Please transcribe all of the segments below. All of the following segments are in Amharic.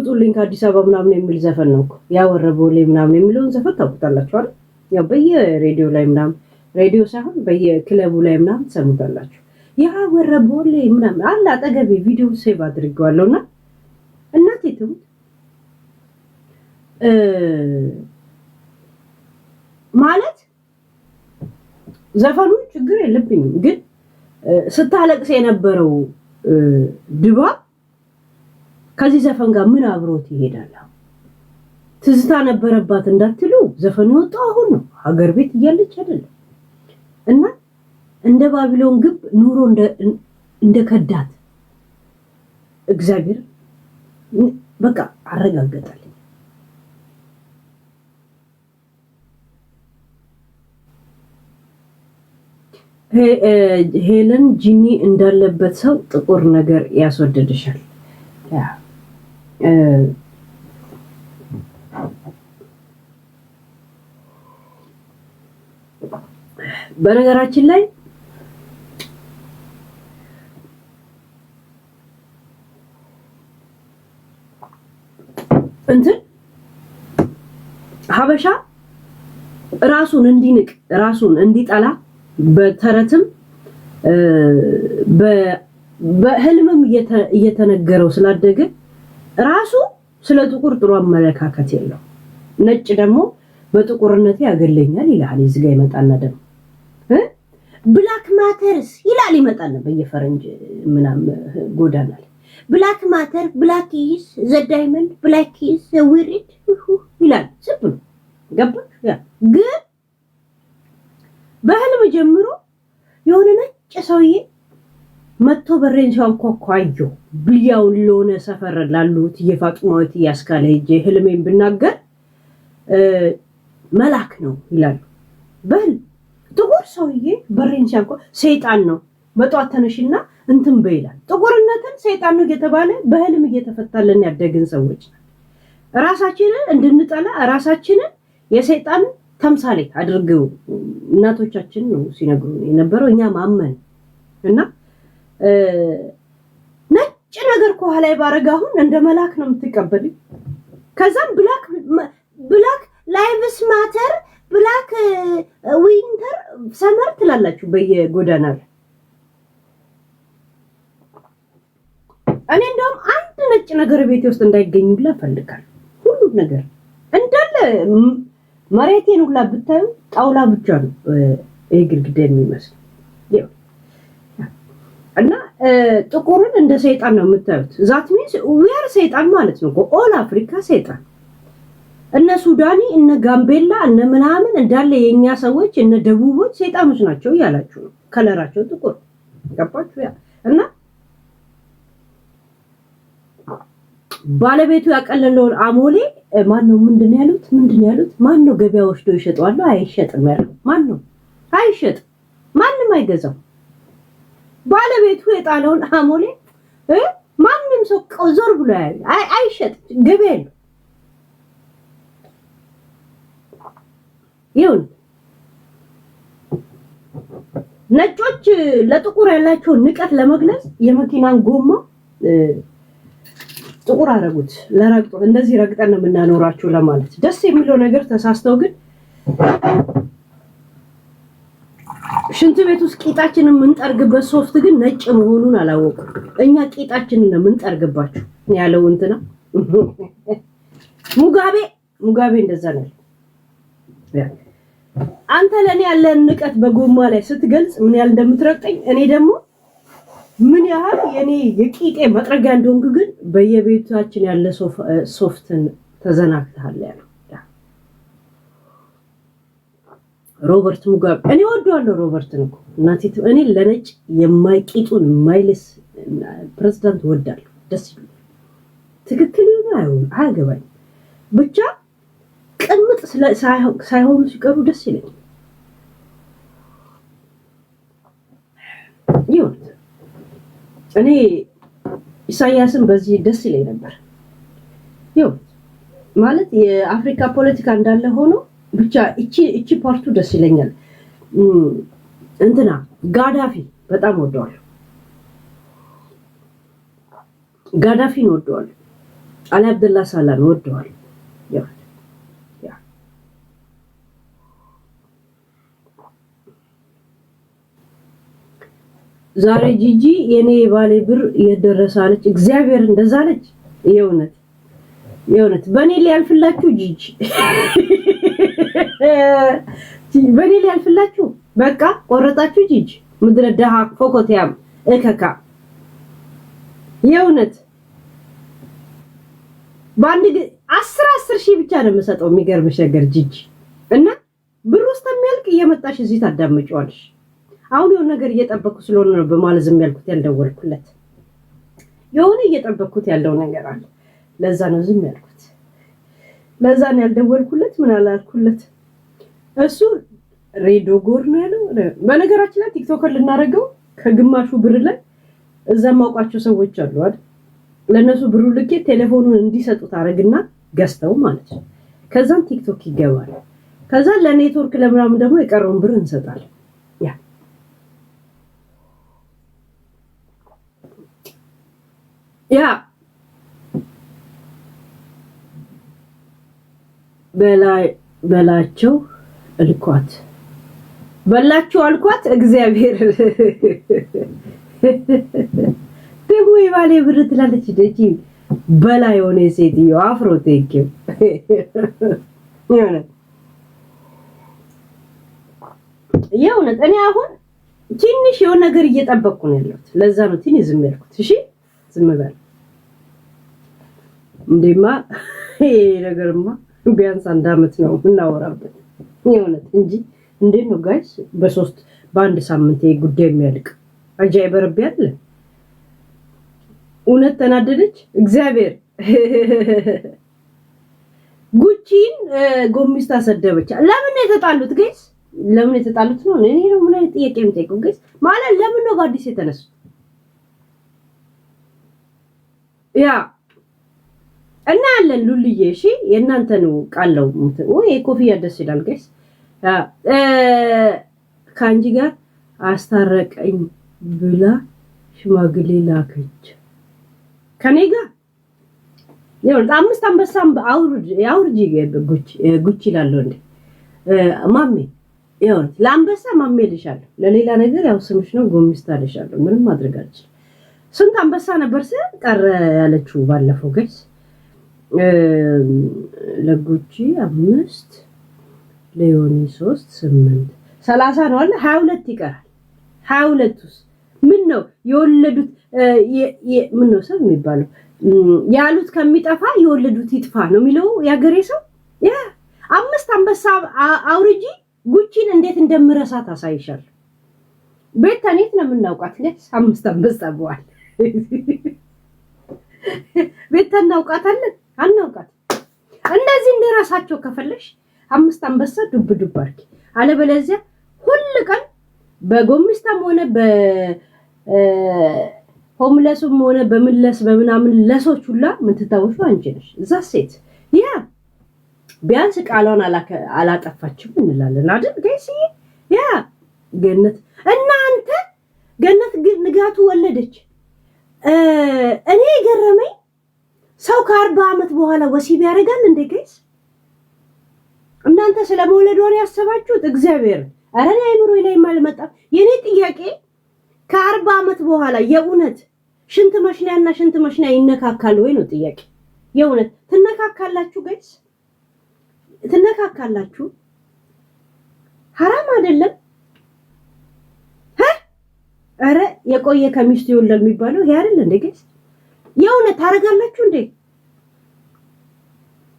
ውጡልኝ ከአዲስ አበባ ምናምን የሚል ዘፈን ነው እኮ ያወረበውልኝ ምናምን የሚለውን ዘፈን ታውቁታላችሁ አይደል? ያው በየሬዲዮ ላይ ምናምን ሬዲዮ ሳይሆን በየክለቡ ላይ ምናምን ትሰሙታላችሁ። ያወረበውልኝ ምናምን አለ አጠገቤ ቪዲዮ ሴቭ አድርጌዋለሁና እናቴ ትሙት ማለት ዘፈኑ ችግር የለብኝም ግን ስታለቅስ የነበረው ድባብ ከዚህ ዘፈን ጋር ምን አብሮት ይሄዳል? ትዝታ ነበረባት እንዳትሉ ዘፈኑ የወጣው አሁን ነው ሀገር ቤት እያለች አይደለም። እና እንደ ባቢሎን ግብ ኑሮ እንደ ከዳት እግዚአብሔር በቃ አረጋገጠልኝ። ሄለን ጂኒ እንዳለበት ሰው ጥቁር ነገር ያስወደድሻል። በነገራችን ላይ እንትን ሀበሻ ራሱን እንዲንቅ ራሱን እንዲጠላ በተረትም በህልምም እየተነገረው ስላደገ ራሱ ስለ ጥቁር ጥሩ አመለካከት የለው። ነጭ ደግሞ በጥቁርነቴ ያገለኛል ይላል። እዚህ ጋር ይመጣና ደግሞ ብላክ ማተርስ ይላል ይመጣና በየፈረንጅ ምናምን ጎዳና ላይ ብላክ ማተር ብላክ ኢዝ ዘ ዳይመንድ ብላክ ኢዝ ዘ ዊሪድ ይላል። ዝም ብሎ ገባሽ? ግን በህልም ጀምሮ የሆነ ነጭ ሰውዬ መጥቶ በሬን ሲያንኳኳ አየሁ። ብያውን ለሆነ ሰፈር ላሉት የፋጡማዊት ያስካለ ሄጄ ህልሜን ብናገር መላክ ነው ይላሉ። በህልም ጥቁር ሰውዬ በሬን ሲያንኳኳ ሰይጣን ነው በጧት ተነሽና እንትን በይላል። ጥቁርነትን ሰይጣን ነው እየተባለ በህልም እየተፈታለን ያደግን ሰዎች ራሳችንን እንድንጠላ ራሳችንን የሰይጣን ተምሳሌ አድርገው እናቶቻችን ነው ሲነግሩ የነበረው። እኛ ማመን እና ነጭ ነገር ከኋላ ባረጋ አሁን እንደ መላክ ነው የምትቀበል። ከዛም ብላክ ላይቭስ ማተር ብላክ ዊንተር ሰመር ትላላችሁ በየጎዳና ላይ። እኔ እንደውም አንድ ነጭ ነገር ቤቴ ውስጥ እንዳይገኝ ብላ ፈልጋለሁ። ሁሉ ነገር እንዳለ መሬቴን ሁላ ብታዩ ጣውላ ብቻ ነው ይሄ ግድግዳ የሚመስል እና ጥቁርን እንደ ሰይጣን ነው የምታዩት። ዛት ሚንስ ዌር ሰይጣን ማለት ነው። ኦል አፍሪካ ሰይጣን፣ እነ ሱዳኒ እነ ጋምቤላ እነ ምናምን እንዳለ የኛ ሰዎች እነ ደቡቦች ሰይጣኖች ናቸው እያላችሁ ነው። ከለራቸው ጥቁር ገባችሁ? እና ባለቤቱ ያቀለለውን አሞሌ ማነው ምንድነው ያሉት ማነው ገበያ ወስዶ ይሸጣሉ? አይሸጥም ያለው ማነው? አይሸጥም፣ ማንም አይገዛው። ባለቤቱ የጣለውን አሞሌ ማንም ሰው ዞር ብሎ ያያል። አይሸጥም፣ ገበያ የለው። ይሁን ነጮች ለጥቁር ያላቸውን ንቀት ለመግለጽ የመኪናን ጎማ ጥቁር አረጉት። ለረግጦ እንደዚህ ረግጠን ነው የምናኖራቸው ለማለት ደስ የሚለው ነገር ተሳስተው ግን ሽንት ቤት ውስጥ ቂጣችንን የምንጠርግበት ሶፍት ግን ነጭ መሆኑን አላወቁም። እኛ ቂጣችንን ነው የምንጠርግባቸው ያለው እንትና ሙጋቤ እንደዛ ነው። አንተ ለኔ ያለን ንቀት በጎማ ላይ ስትገልጽ ምን ያህል እንደምትረቀኝ እኔ ደግሞ ምን ያህል የኔ የቂጤ መጥረጊያ እንደሆንክ ግን በየቤታችን ያለ ሶፍትን ተዘናግተሃል ያለው ሮበርት ሙጋቤ። እኔ ወደዋለሁ ሮበርትን እኮ እናቴ እኔ ለነጭ የማይቂጡን የማይልስ ፕሬዝዳንት ወዳለሁ። ደስ ይላል። ትክክል ይሆናል አያገባኝ ብቻ ቅምጥ ሳይሆኑ ሲቀሩ ደስ ይለኛል። ይሁን እኔ ኢሳያስን በዚህ ደስ ይለኝ ነበር። ይሁን ማለት የአፍሪካ ፖለቲካ እንዳለ ሆኖ ብቻ እቺ ፓርቱ ደስ ይለኛል። እንትና ጋዳፊ በጣም ወደዋለሁ። ጋዳፊን ወደዋለሁ። አሊ አብደላ ሳላን ወደዋል ያ ዛሬ ጂጂ የኔ ባሌ ብር የደረሳለች እግዚአብሔር እንደዛለች የእውነት በኔ ሊያልፍላችሁ ጂጂ በኔ ሊያልፍላችሁ በቃ ቆረጣችሁ ጂጂ ምድረ ደሃ ፎኮቲያም እከካ የእውነት ባንድ 10 ሺህ ብቻ ነው የምሰጠው የሚገርምሽ ነገር ጂጂ እና ብሩ ውስጥ የሚያልቅ እየመጣሽ እዚህ ታዳምጪዋለሽ አሁን የሆነ ነገር እየጠበቅኩ ስለሆነ ነው በማለዝም ያልኩት ያልደወልኩለት የሆነ እየጠበቅኩት ያለው ነገር አለ ለዛ ነው ዝም ያልኩት ለዛ ነው ያልደወልኩለት ምን አላልኩለት እሱ ሬዲዮ ጎር ነው ያለው በነገራችን ላይ ቲክቶከር ልናረጋው ከግማሹ ብር ላይ እዛም አውቃቸው ሰዎች አሉ አይደል ለነሱ ብሩ ልኬ ቴሌፎኑን እንዲሰጡት አረግና ገዝተው ማለት ነው ከዛም ቲክቶክ ይገባል ከዛ ለኔትወርክ ለምናምን ደግሞ የቀረውን ብር እንሰጣለን ያ በላቸው ልኳት በላችሁ አልኳት እግዚአብሔር ደግሞ ይባሌ ብር ትላለች ደጂ በላ የሆነ ሴትዮ አፍሮ ተይከው የእውነት እኔ አሁን ትንሽ የሆነ ነገር እየጠበቅኩ ነው ያለሁት ለዛ ነው ትንሽ ዝም ያልኩት እሺ ዝም በል እንደማ ነገርማ ቢያንስ አንድ አመት ነው እናወራበት የእውነት እንጂ እንዴት ነው ጋይስ በአንድ ሳምንት ጉዳይ የሚያልቅ አጃይብ ረብ ያለ እውነት ተናደደች እግዚአብሔር ጉቺን ጎሚስታ ሰደበች ለምን የተጣሉት ጋይስ ለምን የተጣሉት ነው እኔ ነው ምን አይነት ጥያቄ የምጠይቀው ጋይስ ማለት ለምን ነው በአዲስ የተነሱ ያ እና አለን ሉልዬ እሺ የእናንተ ነው ቃለው ወይ ኮፊያ ደስ ይላል ጋይስ ካንጂ ጋር አስታረቀኝ ብላ ሽማግሌ ላከች ከኔ ጋር ይኸውልህ 5 አንበሳም አውርጂ ጉቺ ይላልው እንዴ ማሜ ይኸውልህ ለአንበሳ ማሜ ልሻለሁ ለሌላ ነገር ያው ስምሽ ነው ጎሚስታ ልሻለሁ ምንም ማድረግ አልችልም ስንት አንበሳ ነበር ቀረ ያለችው ባለፈው ጋይስ ለጉቺ 5 ለዮኒ 3 8 30 ነው አለ 22 ይቀራል 22ስ ምን ነው የወለዱት ምን ነው ሰው የሚባለው ያሉት ከሚጠፋ የወለዱት ይጥፋ ነው የሚለው ያገሬ ሰው ያ 5 አንበሳ አውርጂ ጉቺን እንዴት እንደምረሳት አሳይሻለሁ ቤተኔት ነው የምናውቃት ለስ 5 አንበሳ በኋላ ቤተና አውቃታለን አናውቃት እንደዚህ እንደራሳቸው ከፈለሽ 5 አንበሳ ዱብ አርኪ አለበለዚያ ሁሉ ቀን በጎሚስታም ሆነ ሆምለስም ሆነ በመለስ በመናምን ለሶች ሁላ ምን ተታወሹ አንቺ ነሽ እዛ ሴት ያ ቢያንስ ቃሏን አላጠፋችም እንላለን አይደል ጋይስ ያ ገነት እናንተ ገነት ንጋቱ ወለደች እኔ ገረመኝ ሰው ከ40 አመት በኋላ ወሲብ ያደርጋል እንዴ ጋይስ እናንተ ስለመወለዷን ያሰባችሁት እግዚአብሔር አረና አይምሮ ላይ ማልመጣ የኔ ጥያቄ ከ40 አመት በኋላ የኡነት ሽንት መሽና ይነካካል ወይ ነው ጥያቄ የኡነት ትነካካላችሁ ጋይስ ትነካካላችሁ حرام አይደለም አረ የቆየ ከሚስቱ ይወለል የሚባለው ይሄ አይደል እንዴ ጋይስ የኡነት ታረጋላችሁ እንዴ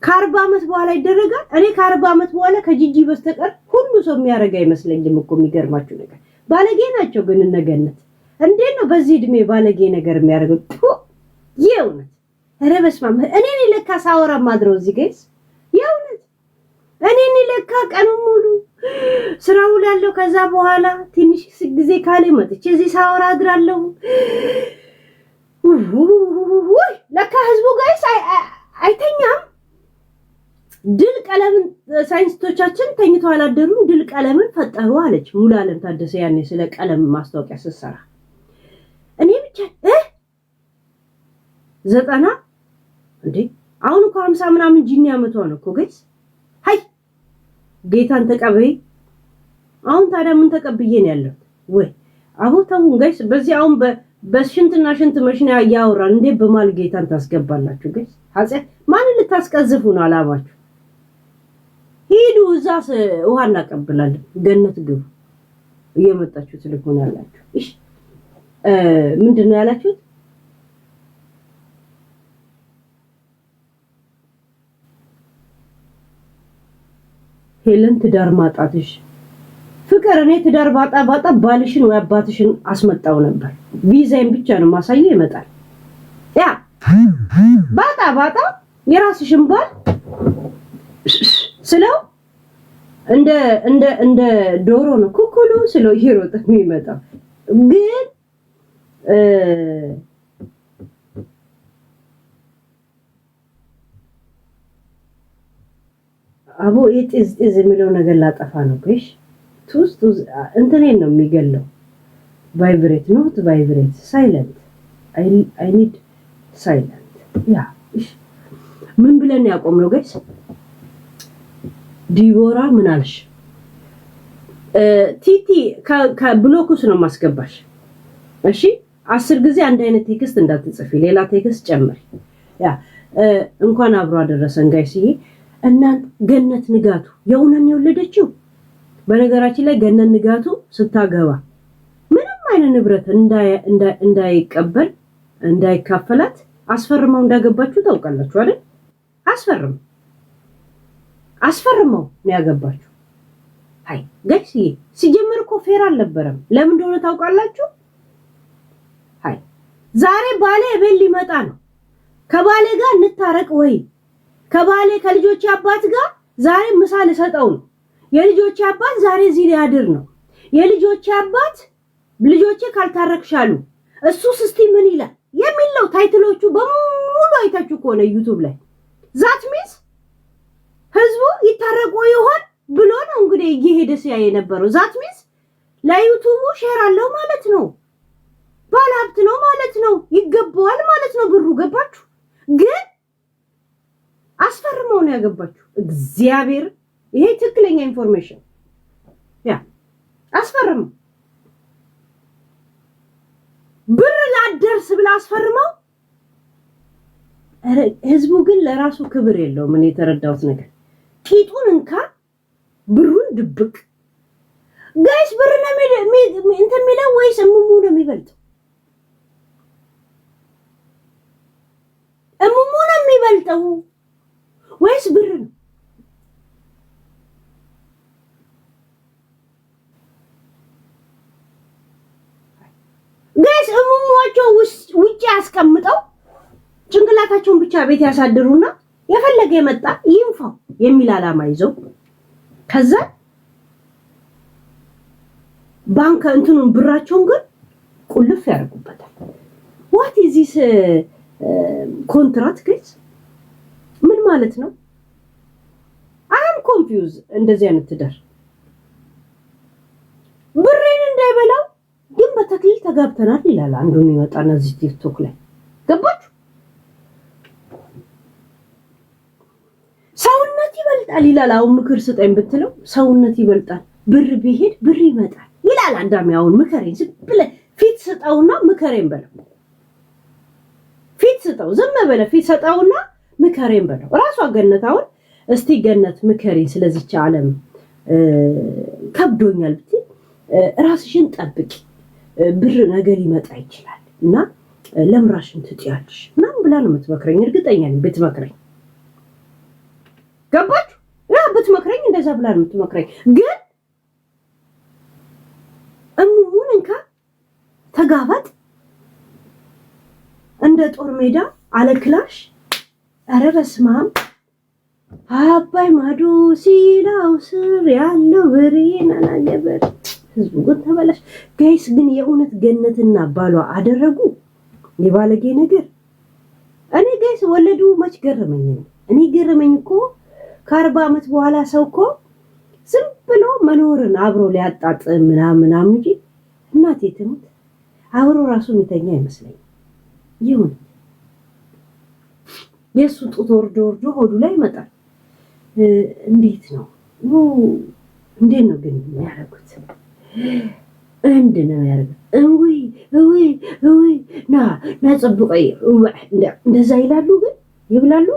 ከ40 አመት በኋላ ይደረጋል እኔ ከ40 አመት በኋላ ከጂጂ በስተቀር ሁሉ ሰው የሚያረጋ አይመስለኝም እኮ የሚገርማችሁ ነገር ባለጌ ናቸው ግን እነገነት እንዴት ነው በዚህ እድሜ ባለጌ ነገር የሚያደርገው የኡነት አረ በስማም እኔ ለካ ሳወራ ማድረው እዚህ ጋይስ የኡነት እኔ ለካ ቀኑ ሙሉ ስራው ያለው ከዛ በኋላ ትንሽ ጊዜ ካለ መጥቼ እዚህ ሳወራ አድራለሁ ወይ ለካ ህዝቡ ጋይስ አይተኛም ድል ቀለምን ሳይንቲስቶቻችን ተኝተው አላደሩም ድል ቀለምን ፈጠሩ አለች ሙሉዓለም ታደሰ ያኔ ስለ ቀለም ማስታወቂያ ስትሰራ እኔ ብቻ 90 እንዴ አሁን እኮ 50 ምናምን ጂኒ አመቷ ነው እኮ ጋይስ ሃይ ጌታን ተቀበይ አሁን ታዲያ ምን ተቀብዬ ነው ያለው ወይ አቦታውን ጋይስ በዚህ አሁን በሽንትና ሽንት መሽና ያወራን እንዴ በማል ጌታን ታስገባላችሁ ጋይስ ሐጼ ማን ልታስቀዝፉ ነው አላማችሁ ሂዱ እዛስ ውሃ እናቀብላለን ገነት ግቡ እየመጣችሁ ትልኩን ያላችሁ እሺ ምንድነው ያላችሁት ሄለን ትዳር ማጣትሽ ፍቅር እኔ ትዳር ባጣ ባልሽን ወይ አባትሽን አስመጣው ነበር ቪዛዬን ብቻ ነው ማሳየው ይመጣል ያ ባጣ የራስሽን ባል ስለው እንደ ዶሮ ነው ኩኩሉ ስለው ይሮጥ የሚመጣው ግን አቦ ኢዝ የሚለው ነገር ላጠፋ ነው እሺ ቱስ እንትኔን ነው የሚገለው ቫይብሬት ኖት ቫይብሬት ሳይለንት አይ ኒድ ሳይለንት ያ እሺ ምን ብለን ያቆምነው ጋይስ ዲቦራ ምን አልሽ ቲቲ ከብሎኩስ ነው ማስገባሽ እሺ 10 ጊዜ አንድ አይነት ቴክስት እንዳትጽፊ ሌላ ቴክስት ጨምሪ ያ እንኳን አብሮ አደረሰን ጋይስዬ እናንተ ገነት ንጋቱ የውነን የወለደችው በነገራችን ላይ ገነት ንጋቱ ስታገባ ምንም አይነት ንብረት እንዳይቀበል እንዳይካፈላት አስፈርመው እንዳገባችሁ ታውቃላችሁ አይደል አስፈርመው ነው ያገባችሁ አይ ጋይስዬ ሲጀመር እኮ ፌር አልነበረም ለምን እንደሆነ ታውቃላችሁ አይ ዛሬ ባሌ ቤል ሊመጣ ነው ከባሌ ጋር እንታረቅ ወይ ከባሌ ከልጆች አባት ጋር ዛሬ ምሳል ሰጠው ነው የልጆች አባት ዛሬ እዚህ ሊያድር ነው የልጆች አባት ልጆቼ ካልታረክሻሉ እሱስ እስቲ ምን ይላል የሚለው ታይትሎቹ በሙሉ አይታችሁ ከሆነ ዩቲዩብ ላይ ዛት ሚንስ ህዝቡ ይታረቁ ይሆን ብሎ ነው እንግዲህ እየሄደ ሲያይ የነበረው ዛት ሚንስ ለዩቲዩቡ ሼር አለው ማለት ነው ባለሀብት ነው ማለት ነው ይገባዋል ማለት ነው ብሩ ገባችሁ ግን አስፈርመው ነው ያገባችሁ እግዚአብሔር ይሄ ትክክለኛ ኢንፎርሜሽን ያ አስፈርመው ብር ላደርስ ብላ አስፈርመው ህዝቡ ግን ለራሱ ክብር የለውም ምን የተረዳሁት ነገር ቂጡን እንካ ብሩን ድብቅ ጋይስ ብር ነው እንትን የሚለው ወይስ እሙሙ ነው የሚበልጠው እሙሙ ነው የሚበልጠው ወይስ ብር ነው ጋይስ እሙሙዋቸው ውጪ ያስቀምጠው ጭንቅላታቸውን ብቻ ቤት ያሳድሩና የፈለገ የመጣ ይንፋው የሚል አላማ ይዘው ከዛ ባንክ እንትኑን ብራቸውን ግን ቁልፍ ያደርጉበታል what is this ኮንትራት ጋይስ ምን ማለት ነው አም ኮንፊውዝ እንደዚህ አይነት ትዳር ብሬን እንዳይበላው ግን በተክሊል ተጋብተናል ይላል አንዱ የሚመጣና እዚህ ቲክቶክ ላይ ገባችሁ ሰውነት ይበልጣል ይላል አሁን ምክር ስጠኝ ብትለው ሰውነት ይበልጣል ብር ቢሄድ ብር ይመጣል ይላል አንዳም ያውን ምከሬን ዝም ብለህ ፊት ስጠውና ምከሬን በለው ፊት ስጠው ዝም ብለህ ፊት ስጠውና ምከሬን በለው ራሷ ገነት አሁን እስቲ ገነት ምከሬን ስለዚህች ዓለም ከብዶኛል ብትይ ራስሽን ጠብቂ ብር ነገር ይመጣ ይችላል እና ለምራሽን ትጥያለሽ ምናምን ብላ ነው የምትመክረኝ እርግጠኛ ነኝ ብትመክረኝ ገባችሁ ያ ብትመክረኝ እንደዛ ብላ ነው የምትመክረኝ ግን እሙሙን እንካ ተጋባጥ እንደ ጦር ሜዳ አለክላሽ ኧረ በስመ አብ አባይ ማዶ ሲላው ስር ያለው ብሬን አላየበር ህዝቡ ግን ተበላሽ ጋይስ ግን የእውነት ገነትና ባሏ አደረጉ የባለጌ ነገር እኔ ጋይስ ወለዱ መች ገረመኝ እኔ ገረመኝ እኮ ከ40 አመት በኋላ ሰው እኮ ዝም ብሎ መኖርን አብሮ ሊያጣጥም ምናምን እንጂ እናቴ ትሙት አብሮ ራሱ የሚተኛ አይመስለኝም ይሁን የሱ ጡት ወርዶ ሆዱ ላይ ይመጣል። እንዴት ነው ግን የሚያደርጉት? ነው ያደርጉት። ና ጽብቀይ እንደዛ ይላሉ። ግን ይብላሉ።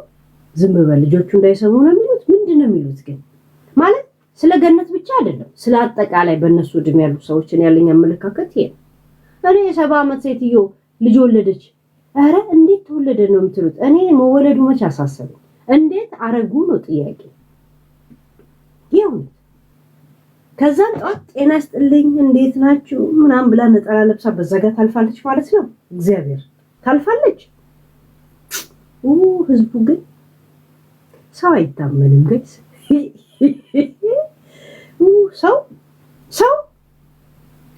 ዝም በል ልጆቹ እንዳይሰሙ ነው የሚሉት። ምንድነው የሚሉት ግን? ማለት ስለ ገነት ብቻ አይደለም፣ ስለ አጠቃላይ በእነሱ እድሜ ያሉ ሰዎችን ያለኝ አመለካከት ይሄ። እኔ የ70 ዓመት ሴትዮ ልጅ ወለደች። አረ እንዴት ተወለደ ነው የምትሉት? እኔ መወለዱ መች አሳሰበኝ? እንዴት አረጉ ነው ጥያቄ። ይሁን ከዛን ጧት ጤና ይስጥልኝ እንዴት ናችሁ ምናምን ብላ ነጠላ ለብሳ በዛጋ ታልፋለች ማለት ነው። እግዚአብሔር ታልፋለች። ህዝቡ ግን ሰው አይታመንም ጋይስ።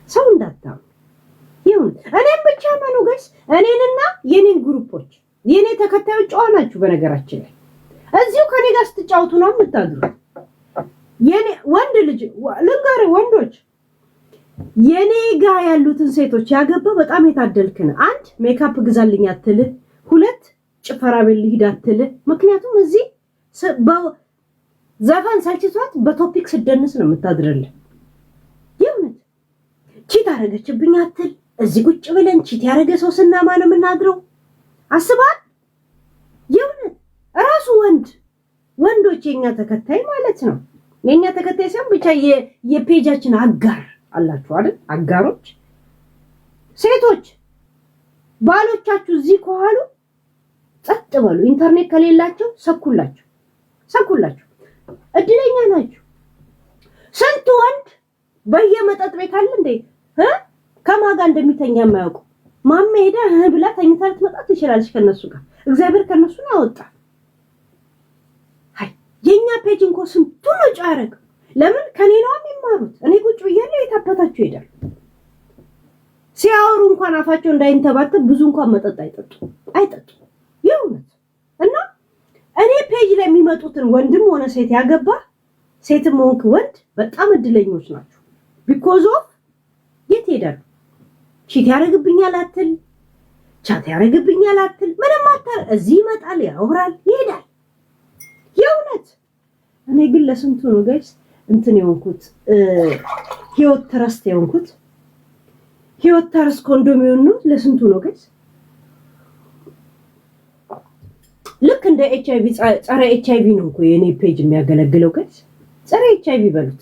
ሰው እንዳታም ይሁን። እኔም ብቻ ማኑ ጋይስ፣ እኔንና የኔን ግሩፖች የኔ ተከታዮች ጨዋ ናችሁ። በነገራችን ላይ እዚሁ ከኔ ጋር ስትጫወቱ ነው የምታድሩት። የኔ ወንድ ልጅ ልንገር፣ ወንዶች የኔ ጋር ያሉትን ሴቶች ያገባ በጣም የታደልክን። አንድ ሜካፕ ግዛልኝ አትልህ፣ ሁለት ጭፈራ ቤት ልሂድ አትልህ። ምክንያቱም እዚህ ዘፈን ሰልችቷት በቶፒክ ስደንስ ነው የምታድርልህ። የእውነት ቺት አረገችብኝ አትል። እዚህ ቁጭ ብለን ቺት ያረገ ሰው ስናማ ነው የምናድረው። አስባል የእውነት ራሱ ወንዶች የኛ ተከታይ ማለት ነው። የኛ ተከታይ ሳይሆን ብቻ የፔጃችን አጋር አላችሁ አይደል? አጋሮች ሴቶች ባሎቻችሁ እዚህ ከኋሉ ጸጥ በሉ። ኢንተርኔት ከሌላቸው ሰኩላችሁ። እድለኛ ናችሁ። ስንት ወንድ በየመጠጥ ቤት አለ እንዴ ከማጋ እንደሚተኛ የማያውቁ። ማማ ሄዳ ብላ ተኝታ ልትመጣ ትችላለች ከነሱ ጋር። እግዚአብሔር ከነሱ ነው ያወጣ። የኛ ፔጅ እንኳን ስንቱ ነው ጫረግ። ለምን ከኔ ነው የሚማሩት? እኔ ቁጭ ብያለሁ የታበታችሁ ይሄዳል። ሲያወሩ እንኳን አፋቸው እንዳይንተባተብ ብዙ እንኳን መጠጥ አይጠጡ የእውነት። እና እኔ ፔጅ ላይ የሚመጡትን ወንድም ሆነ ሴት ያገባ ሴትም ሆንክ ወንድ በጣም እድለኞች ናቸው። ቢኮዝ ኦፍ የት ሄዳሉ? ቺት ያረግብኛል አትል፣ ቻት ያረግብኛል አትል፣ ምንም አታል። እዚህ ይመጣል፣ ያወራል፣ ይሄዳል። የእውነት እኔ ግን ለስንቱ ነው ጋይስ እንትን የሆንኩት ህይወት ትረስት የሆንኩት። ህይወት ትረስት ኮንዶሚኒየም ነው ለስንቱ ነው ጋይስ። ልክ እንደ ኤችአይቪ ጸረ ኤችአይቪ ነው እኮ የኔ ፔጅ የሚያገለግለው ጋይስ። ጸረ ኤችአይቪ በሉት።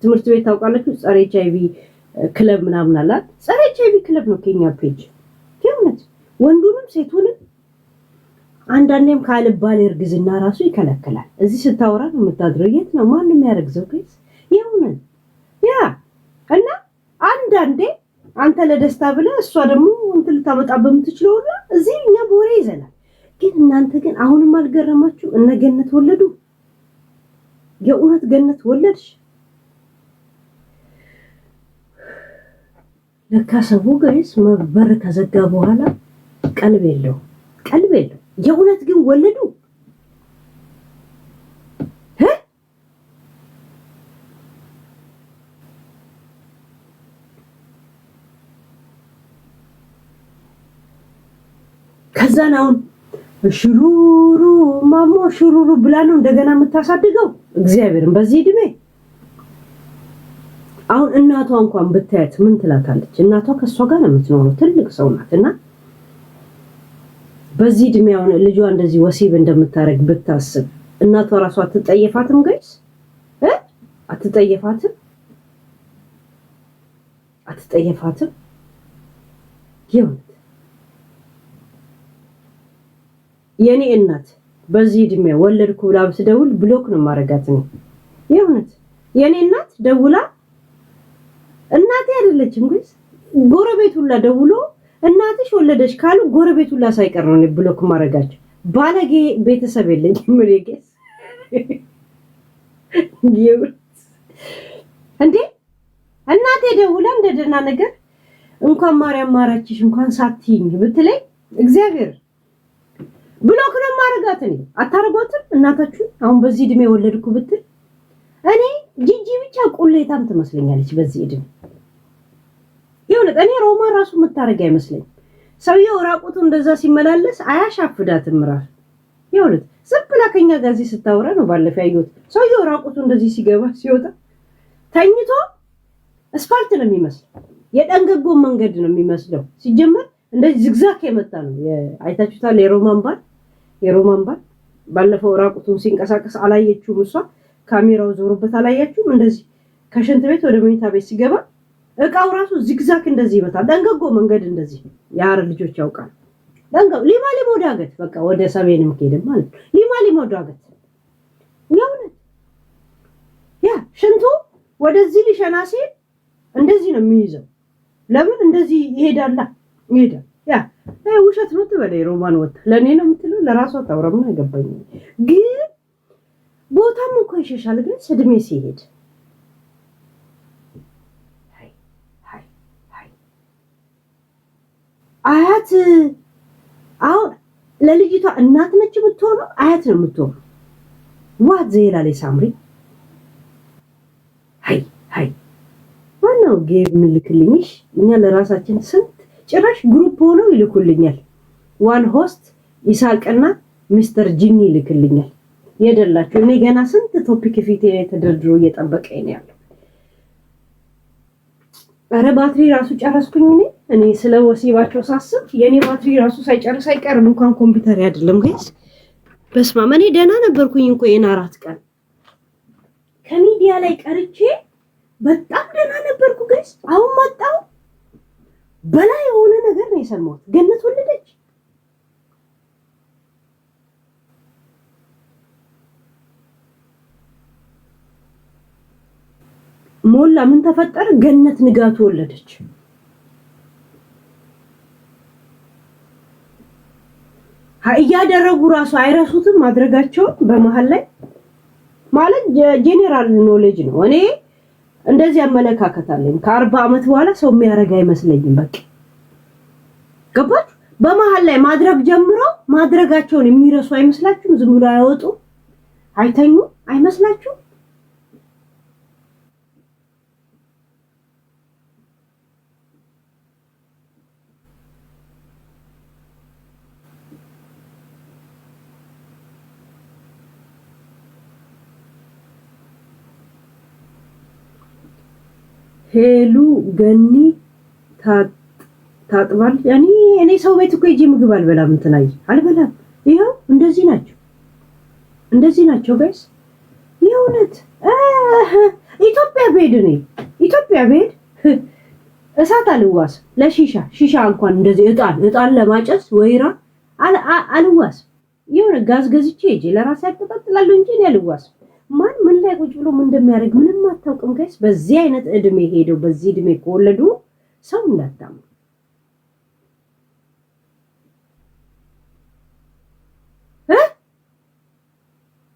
ትምህርት ቤት ታውቃላችሁ? ጸረ ኤችአይቪ ክለብ ምናምን አላት። ጸረ ኤችአይቪ ክለብ ነው ከኛ ፔጅ። የእውነት ወንዱንም ሴቱንም አንዳንዴም ካልባል እርግዝና ራሱ ይከለከላል። እዚህ ስታወራ ነው የምታድረው። የት ነው ማንም ያረግዘው ጋይስ? የእውነት ያ እና አንዳንዴ አንተ ለደስታ ብለህ እሷ ደግሞ እንትን ልታመጣብህ የምትችለው ሁላ እዚህ እኛ በወሬ ይዘናል። ግን እናንተ ግን አሁንም አልገረማችሁ? እነ ገነት ወለዱ። የእውነት ገነት ወለድሽ? ለካ ሰው ጋይስ በር ከዘጋ በኋላ ቀልብ የለው። የእውነት ግን ወለዱ። ከዛን አሁን ሽሩሩ ማሞ ሽሩሩ ብላ ነው እንደገና የምታሳድገው። እግዚአብሔርን በዚህ እድሜ አሁን እናቷ እንኳን ብታያት ምን ትላታለች? እናቷ ከሷ ጋር ነው የምትኖረው። ትልቅ ሰው ናትና በዚህ እድሜ አሁን ልጇ እንደዚህ ወሲብ እንደምታረግ ብታስብ እናቷ ራሷ አትጠየፋትም ጋይስ? አትጠየፋትም? የኔ እናት በዚህ እድሜ ወለድኩ ብላ ብትደውል ብሎክ ነው ማረጋት ነው። የእውነት የኔ እናት ደውላ እናቴ አይደለችም ጋይስ፣ ጎረቤት ሁላ ደውሎ እናትሽ ወለደሽ ካሉ ጎረቤት ሁላ ሳይቀር ነው ብሎክ ማረጋቸው። ባለጌ ቤተሰብ የለኝም ምን ጋይስ እንዴ! እናቴ ደውላ እንደደና ነገር እንኳን ማርያም ማራችሽ እንኳን ሳትይኝ ብትለኝ እግዚአብሔር ብሎክ ነው ማረጋት ነው። አታረጋትም እናታችሁ አሁን በዚህ እድሜ ወለድኩ ብትል እኔ ጂጂ ብቻ ቁሌታም ትመስለኛለች በዚህ እድሜ። የእውነት እኔ ሮማ ራሱ የምታረግ አይመስለኝ። ሰውየው ራቁቱ እንደዛ ሲመላለስ አያሻፍዳትም ራሱ ይኸውልህ ዝም ብላ ከኛ ጋር እዚህ ስታወራ ነው ባለፈው ያየሁት። ሰውየው ራቁቱ እንደዚህ ሲገባ ሲወጣ ተኝቶ አስፋልት ነው የሚመስለው፣ የደንገጎ መንገድ ነው የሚመስለው። ሲጀመር እንደዚህ ዝግዛክ የመጣ ነው። አይታችሁታል። የሮማን ባል ባለፈው ራቁቱን ሲንቀሳቀስ አላየችውም? እሷ ካሜራው ዞሮበት አላያችሁም? እንደዚህ ከሽንት ቤት ወደ መኝታ ቤት ሲገባ እቃው ራሱ ዝግዛክ እንደዚህ ይመጣል። ደንገጎ መንገድ እንደዚህ የአረ ልጆች ያውቃል። ሊማ ዳገት በቃ ወደ ሰሜንም ከሄደ ማለት ሊማ ዳገት የእውነት ያ ሽንቱ ወደዚህ ሊሸና ሲል እንደዚህ ነው የሚይዘው። ለምን እንደዚህ ይሄዳል? ያ ውሸት ነው ትበለ ሮማን ወጣ ለኔ ነው የምትለው ለራሷ ታውራም ነው ያገባኝ። ግን ቦታም እኮ ይሸሻል። ግን እድሜ ሲሄድ አያት አሁን ለልጅቷ እናት ነች የምትሆነው፣ አያት ነው የምትሆነው። ዋት ዘይላለ ሳምሪ ሃይ ማነው ጌም ምልክልኝሽ? እኛ ለራሳችን ስንት ጭራሽ ግሩፕ ሆነው ይልኩልኛል። ዋን ሆስት ይሳቅና ሚስተር ጂኒ ይልክልኛል። የደላችሁ እኔ ገና ስንት ቶፒክ ፊት ተደርድሮ እየጠበቀኝ ነው ያለው። አረ ባትሪ ራሱ ጨረስኩኝ። እኔ ስለ ወሲባቸው ሳስብ የኔ ባትሪ ራሱ ሳይጨርስ አይቀርም። እንኳን ኮምፒውተር አይደለም ጋይስ። በስመ አብ እኔ ደህና ነበርኩኝ እንኳን የና 4 ቀን ከሚዲያ ላይ ቀርቼ በጣም ደህና ነበርኩ ጋይስ። አሁን መጣው በላይ የሆነ ነገር ነው የሰማሁት። ገነት ወለደች። ሞላ ምን ተፈጠረ? ገነት ንጋቱ ወለደች። እያደረጉ ራሱ አይረሱትም ማድረጋቸው በመሃል ላይ ማለት ጄኔራል ኖሌጅ ነው። እኔ እንደዚህ አመለካከት አለኝ። ከ40 ዓመት በኋላ ሰው የሚያረጋ አይመስለኝም። በቃ ገባችሁ? በመሃል ላይ ማድረግ ጀምረው ማድረጋቸውን የሚረሱ አይመስላችሁም? ዝም ብሎ አይወጡ አይተኙ አይመስላችሁም? ሄሉ ገኒ ታጥባል። ያኔ እኔ ሰው ቤት እኮ ሂጂ ምግብ አልበላም እንትናይ አልበላም። ይሄው እንደዚህ ናቸው ጋይስ። የእውነት ኢትዮጵያ ብሄድ እሳት አልዋስ ለሺሻ እንኳን እንደዚህ እጣን ለማጨስ ወይራ አልዋስ። የሆነ ጋዝ ገዝቼ ሂጂ ለራሴ ያቀጣጥላለሁ እንጂ እኔ አልዋስ። ማን ምን ላይ ቁጭ ብሎ ምን እንደሚያደርግ ምንም አታውቅም ጋይስ። በዚህ አይነት እድሜ ሄደው በዚህ እድሜ ከወለዱ ሰው እንዳታሙ።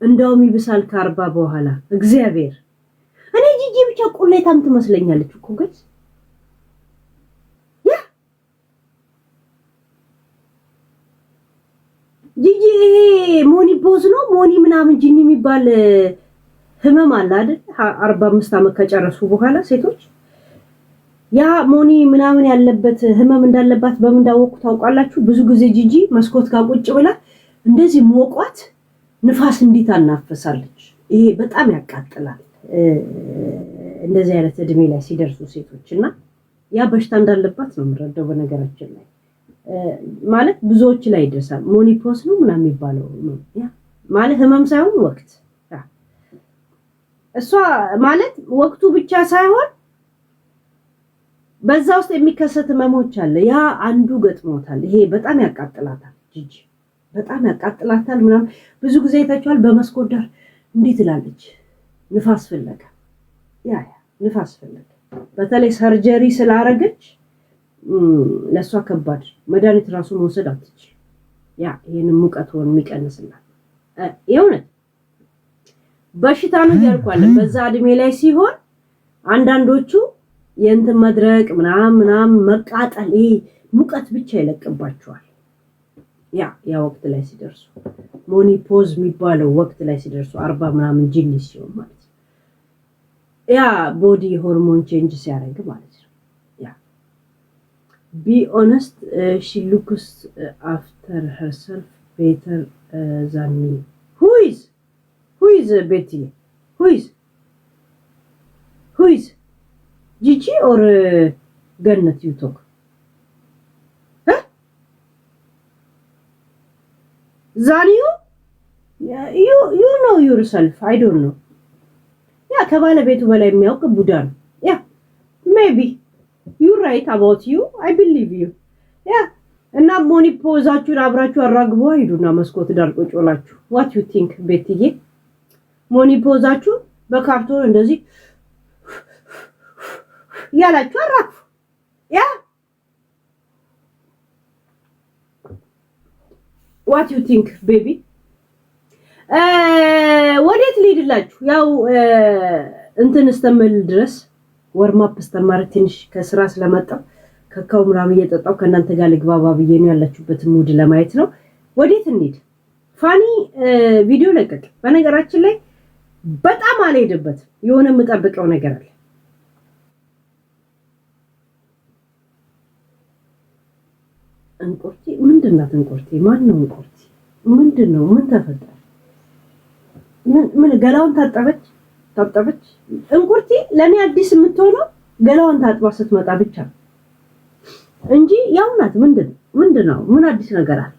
እንደውም ይብሳል ከ40 በኋላ እግዚአብሔር። እኔ ጂጂ ብቻ ቁሌታም ትመስለኛለች እኮ ጋይስ። ያ ጂጂ ሞኒ ፖዝ ነው ሞኒ ምናምን ጂኒ የሚባል ህመም አለ አይደል? 45 ዓመት ከጨረሱ በኋላ ሴቶች ያ ሞኒ ምናምን ያለበት ህመም እንዳለባት በምን እንዳወቁ ታውቃላችሁ? ብዙ ጊዜ ጂጂ መስኮት ጋር ቁጭ ብላ እንደዚህ ሞቋት ንፋስ እንዴት አናፈሳለች። ይሄ በጣም ያቃጥላል። እንደዚህ አይነት እድሜ ላይ ሲደርሱ ሴቶችና ያ በሽታ እንዳለባት ነው የምረዳው። በነገራችን ላይ ማለት ብዙዎች ላይ ይደርሳል። ሞኒፖስ ነው ምናምን የሚባለው ያ ማለት ህመም ሳይሆን ወቅት እሷ ማለት ወቅቱ ብቻ ሳይሆን በዛ ውስጥ የሚከሰት ህመሞች አለ። ያ አንዱ ገጥሞታል። ይሄ በጣም ያቃጥላታል። ጂጂ በጣም ያቃጥላታል ምናምን ብዙ ጊዜ አይታችኋል። በመስኮት ዳር እንዴት ትላለች ንፋስ ፍለጋ። ያ ንፋስ ፍለጋ በተለይ ሰርጀሪ ስላረገች ለሷ ከባድ መድኃኒት ራሱ መውሰድ አትችል። ያ ይሄን ሙቀቱን የሚቀንስላት የእውነት በሽታ ነው ያልኳለ። በዛ እድሜ ላይ ሲሆን አንዳንዶቹ የእንትን መድረቅ ምናምን መቃጠል ይሄ ሙቀት ብቻ ይለቅባቸዋል። ያ ወቅት ላይ ሲደርሱ ሞኒፖዝ የሚባለው ወቅት ላይ ሲደርሱ 40 ምናምን ጂኒ ሲሆን ማለት ነው። ያ ቦዲ ሆርሞን ቼንጅ ሲያደርግ ማለት ነው። ያ ቢ ኦነስት ሺ ሉክስ አፍተር ሄርሰልፍ better than me. Who is Betty? Who is Gigi or Gannet you talk? Huh? Than you? Yeah, you know yourself. I don't know. Yeah, ከባለቤቱ በላይ የሚያውቅ ቡዳ ነው። Yeah, maybe you're right about you. I believe you. Yeah. እና ሞኒፖዛችሁን አብራችሁ አራግቦ ሂዱና መስኮት ዳር ቁጭ ብላችሁ what you think ቤትዬ ሞኒፖዛችሁ በካርቶን እንደዚህ ያላችሁ አራግፉ ያ what you think baby ወዴት ልሂድላችሁ ያው እንትን እስተምል ድረስ ወርማፕ እስተማር ትንሽ ከስራ ስለመጣው ከካው ምራም እየጠጣው ከናንተ ጋር ልግባባ ብዬ ነው ያላችሁበት ሙድ ለማየት ነው ወዴት እንሂድ ፋኒ ቪዲዮ ለቀቅ በነገራችን ላይ በጣም አልሄድበት የሆነ የምጠብቀው ነገር አለ እንቆርቲ ምንድነው እንቆርቲ ማን ነው እንቆርቲ ምንድነው ምን ተፈጠረ ምን ገላውን ታጠበች እንቁርቲ ለኔ አዲስ የምትሆነው ገላውን ታጥባ ስትመጣ ብቻ እንጂ ያው ናት ምንድነው ምን አዲስ ነገር አለ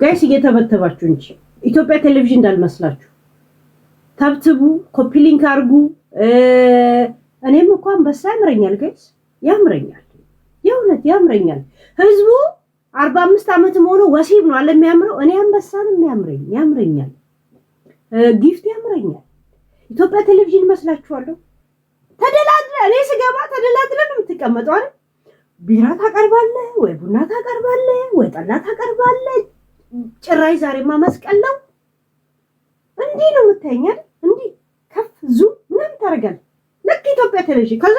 ጋይስ እየተበተባችሁ እንጂ ኢትዮጵያ ቴሌቪዥን እንዳልመስላችሁ ታብትቡ ኮፒ ሊንክ አርጉ እኔም እንኳን በሳምረኛል ጋይስ ያምረኛል ህዝቡ 45 አመት ሆኖ ወሲብ ነው አለ የሚያምረው እኔ አንበሳንም ያምረኛል ጊፍት ያምረኛል ኢትዮጵያ ቴሌቪዥን መስላችኋለሁ ተደላድለ እኔ ስገባ ተደላድለ ነው የምትቀመጠው አይደል ቢራ ታቀርባለህ ወይ ቡና ታቀርባለህ ወይ ጠላ ታቀርባለህ ጭራይ ዛሬማ መስቀል ነው እንዴ ነው የምታየኛል እንዴ ከፍ ዙ ምን ታረጋል ለክ ኢትዮጵያ ቴሌቪዥን ከዛ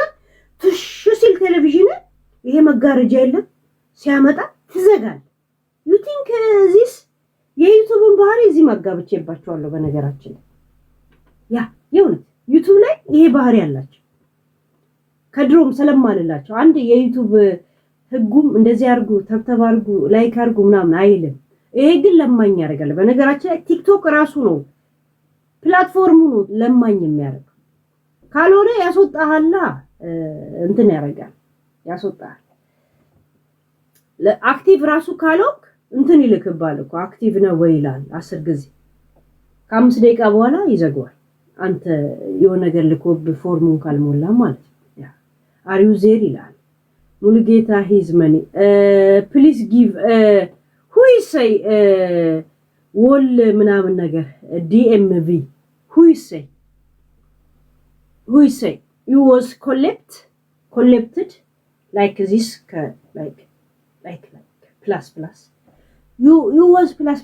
ትሽ ሲል ቴሌቪዥን ይሄ መጋረጃ የለም ሲያመጣ ትዘጋል you think this የዩቲዩብን ባህሪ እዚህ ማጋብቼባቸዋለሁ በነገራችን ያ ይሁን ዩቲዩብ ላይ ይሄ ባህሪ ያላችሁ ከድሮም ስለማልላችሁ አንድ የዩቲዩብ ህጉም እንደዚህ አርጉ ተብተብ አርጉ ላይክ አርጉ ምናምን አይልም ይሄ ግን ለማኝ ያደርጋል በነገራችን ላይ ቲክቶክ ራሱ ነው ፕላትፎርሙ ነው ለማኝ የሚያደርግ ካልሆነ ያስወጣሃላ እንትን ያስወጣሃል ለአክቲቭ ራሱ ካሎክ እንትን ይልክባል እኮ አክቲቭ ነው ወይ ይላል 10 ጊዜ ከ5 ደቂቃ በኋላ ይዘጋዋል አንተ የሆነ ነገር ልኮብ ፎርሙን ካልሞላ ማለት ያ are you there ይላል ሙሉጌታ his money please give who is say wall ምናምን ነገር DMV who is say you was collected like this like plus you was plus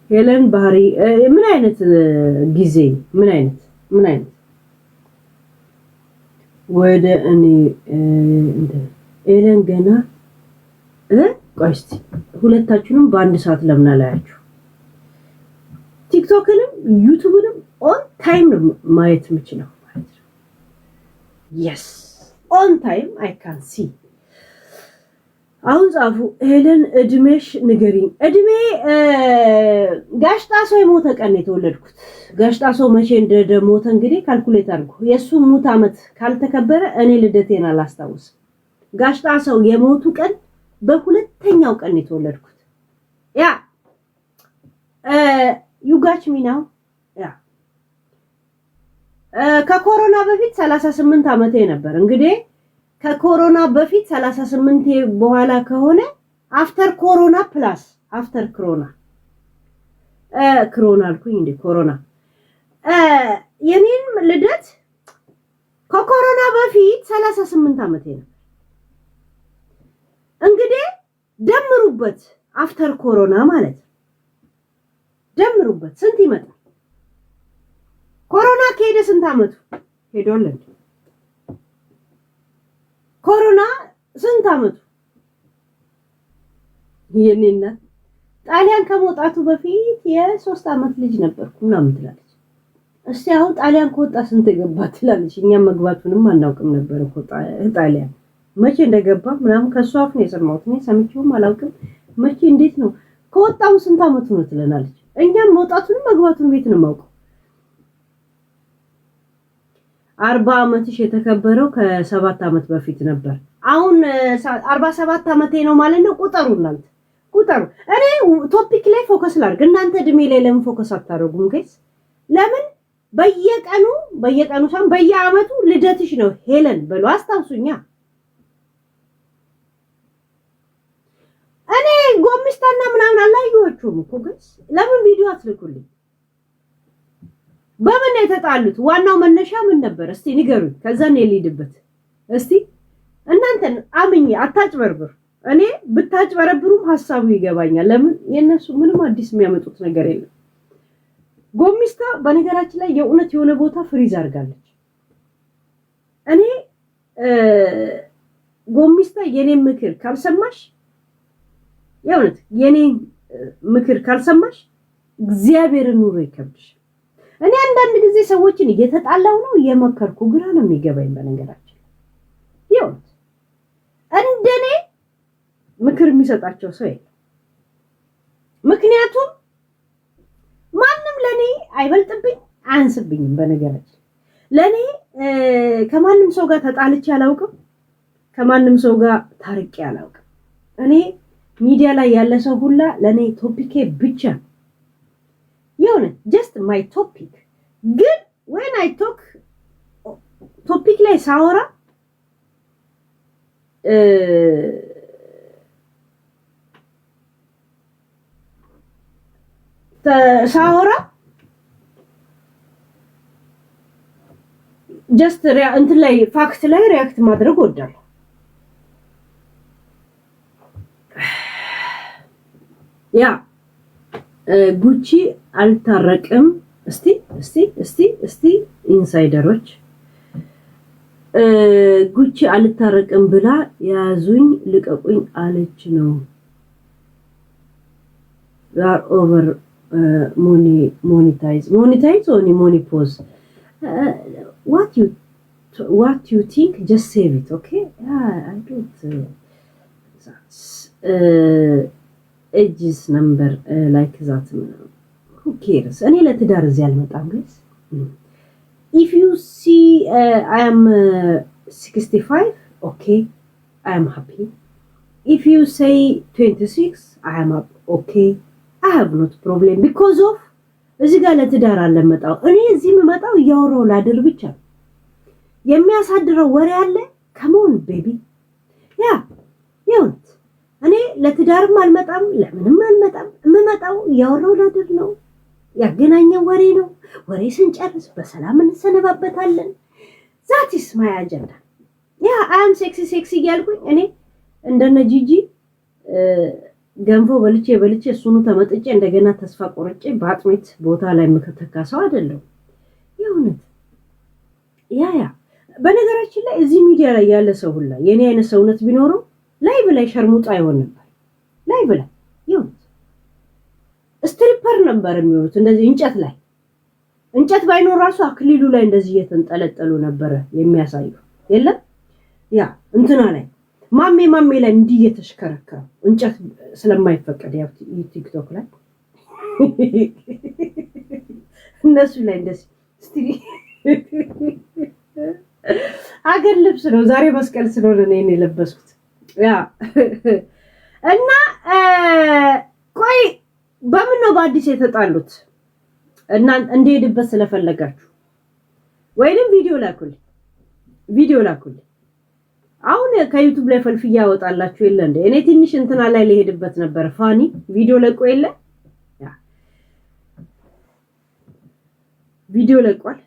ሄለን ባህሪ ምን አይነት ጊዜ ምን አይነት ወደ እኔ እንደ ሄለን ገና ቆይስቲ ሁለታችሁንም በአንድ ሰዓት ለምን አላያችሁ ቲክቶክንም ዩቲዩብንም ኦን ታይም ማየት የምችለው ማለት ነው yes on time I can see አሁን ጻፉ ሄለን እድሜሽ ንገሪኝ እድሜ ጋሽጣሶ የሞተ ቀን የተወለድኩት ጋሽጣሶ መቼ እንደሞተ እንግዲህ ካልኩሌት አድርጉ የሱ ሙት አመት ካልተከበረ እኔ ልደቴን አላስታውስ ጋሽጣሶ የሞቱ ቀን በሁለተኛው ቀን የተወለድኩት ያ you got me now ያ ከኮሮና በፊት 38 አመቴ ነበር እንግዲህ ከኮሮና በፊት 38 በኋላ ከሆነ አፍተር ኮሮና ፕላስ አፍተር ኮሮና አልኩኝ እንዴ ኮሮና የኔን ልደት ከኮሮና በፊት 38 አመቴ ነው እንግዲህ ደምሩበት አፍተር ኮሮና ማለት ደምሩበት ስንት ይመጣል ኮሮና ከሄደ ስንት አመቱ ሄዶልን ኮሮና ስንት አመቱ የኔና ጣሊያን ከመውጣቱ በፊት የ3 አመት ልጅ ነበርኩ ምናምን ትላለች እስቲ አሁን ጣሊያን ከወጣ ስንት ገባ ትላለች እኛ መግባቱንም አናውቅም ነበር እኮ ጣሊያን መቼ እንደገባ ምናምን ከሷ አፍ ነው የሰማሁት። እኔ ሰምቼውም አላውቅም። መቼ እንዴት ነው ከወጣው ስንት አመት ነው ትለናለች። እኛም መውጣቱንም መግባቱን ቤት ነው የማውቀው። 40 አመትሽ የተከበረው ከ7 አመት በፊት ነበር። አሁን 47 አመቴ ነው ማለት ነው። ቁጠሩ እናንተ ቁጠሩ። እኔ ቶፒክ ላይ ፎከስ ላድርግ። እናንተ እድሜ ላይ ለምን ፎከስ አታደርጉም ጋይስ? ለምን በየቀኑ ሳይሆን በየአመቱ ልደትሽ ነው ሄለን በሉ አስታውሱኛ። እኔ ጎምስታና ምናምን አላየኋችሁም እኮ ጋይስ። ለምን ቪዲዮ አትልኩልኝ? በምን የተጣሉት? ዋናው መነሻ ምን ነበር? እስቲ ንገሩኝ። ከዛ ነው ልሂድበት። እስቲ እናንተን አምኜ አታጭበርብር። እኔ ብታጭበረብሩም ሐሳቡ ይገባኛል። ለምን የነሱ ምንም አዲስ የሚያመጡት ነገር የለም። ጎሚስታ በነገራችን ላይ የእውነት የሆነ ቦታ ፍሪዝ አድርጋለች። እኔ ጎሚስታ የኔን ምክር ካልሰማሽ የእውነት የኔን ምክር ካልሰማሽ እግዚአብሔርን ኑሮ ይከብድሽ። እኔ አንዳንድ ጊዜ ሰዎችን እየተጣላው ነው የመከርኩ ግራ ነው የሚገባኝ በነገራችን የእውነት እንደኔ ምክር የሚሰጣቸው ሰው የለም። ምክንያቱም ማንም ለኔ አይበልጥብኝ አያንስብኝም። በነገራችን ለኔ ከማንም ሰው ጋር ተጣልቼ አላውቅም። ከማንም ሰው ጋር ታርቄ አላውቅም። እኔ ሚዲያ ላይ ያለ ሰው ሁላ ለኔ ቶፒኬ ብቻ የሆነ just my topic ግን when I talk ቶፒክ ላይ ሳወራ just እንትን ላይ ፋክት ላይ ሪያክት ማድረግ ወዳለሁ። ያ ጉቺ አልታረቅም። እስቲ ኢንሳይደሮች ጉቺ አልታረቅም ብላ ያዙኝ ልቀቁኝ አለች ነው ጋር ኦቨር monetize only money pause what you think just save it, okay? I don't ages number like that who cares? እኔ ለትዳር እዚህ አልመጣም guys. If you see I am 65, okay, I am happy. If you say 26, I am okay. I have not problem because of እዚህ ጋር ለትዳር አለመጣው። እኔ እዚህ የምመጣው ያወራው ላድር ብቻ የሚያሳድረው ወሬ አለ። come on baby ያ ይሁት እኔ ለትዳርም አልመጣም ለምንም አልመጣም። የምመጣው ያወራው ላድር ነው። ያገናኘው ወሬ ነው። ወሬ ስንጨርስ በሰላም እንሰነባበታለን። that is my agenda. ያ I am sexy እያልኩኝ እኔ እንደነ ጂጂ ገንፎ በልቼ እሱኑ ተመጥጬ እንደገና ተስፋ ቆርጬ በአጥሚት ቦታ ላይ መከተካሰው አይደለም። የእውነት ያ በነገራችን ላይ እዚህ ሚዲያ ላይ ያለ ሰው ሁላ የኔ አይነት ሰውነት ቢኖረው ላይቭ ላይ ሸርሙጣ አይሆን ነበር። ላይቭ ላይ የእውነት ስትሪፐር ነበር የሚሆኑት። እንደዚህ እንጨት ባይኖር ራሱ አክሊሉ ላይ እንደዚህ እየተንጠለጠሉ ነበር የሚያሳዩ። የለም ያ እንትና ላይ ማሜ ላይ እንዲህ እየተሽከረከረ እንጨት ስለማይፈቀድ ያው ቲክቶክ ላይ እነሱ ላይ እንደዚህ እስቲ አገር ልብስ ነው ዛሬ መስቀል ስለሆነ ነው የለበስኩት። ያ እና ቆይ በምን ነው በአዲስ የተጣሉት? እና እንድሄድበት ስለፈለጋችሁ ወይንም ቪዲዮ ላኩልኝ። አሁን ከዩቲዩብ ላይ ፈልፍያ ያወጣላችሁ የለ እንዴ? እኔ ትንሽ እንትና ላይ ለሄድበት ነበር። ፋኒ ቪዲዮ ለቆ የለ ያ ቪዲዮ ለቋል።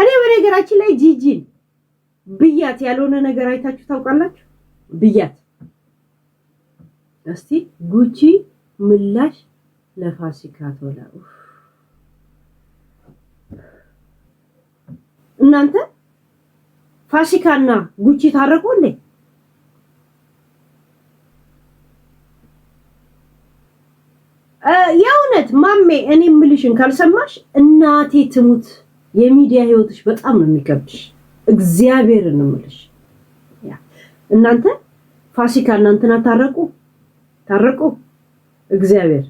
እኔ በነገራችን ላይ ጂጂን ብያት ያልሆነ ነገር አይታችሁ ታውቃላችሁ? ብያት እስቲ ጉቺ ምላሽ ለፋሲካ ቶላ እናንተ ፋሲካና ጉቺ ታረቁ እንዴ? የእውነት ማሜ እኔ ምልሽን ካልሰማሽ እናቴ ትሙት የሚዲያ ህይወትሽ በጣም ነው የሚከብድሽ። እግዚአብሔርን ምልሽ እናንተ ፋሲካ እናንተና ታረቁ እግዚአብሔር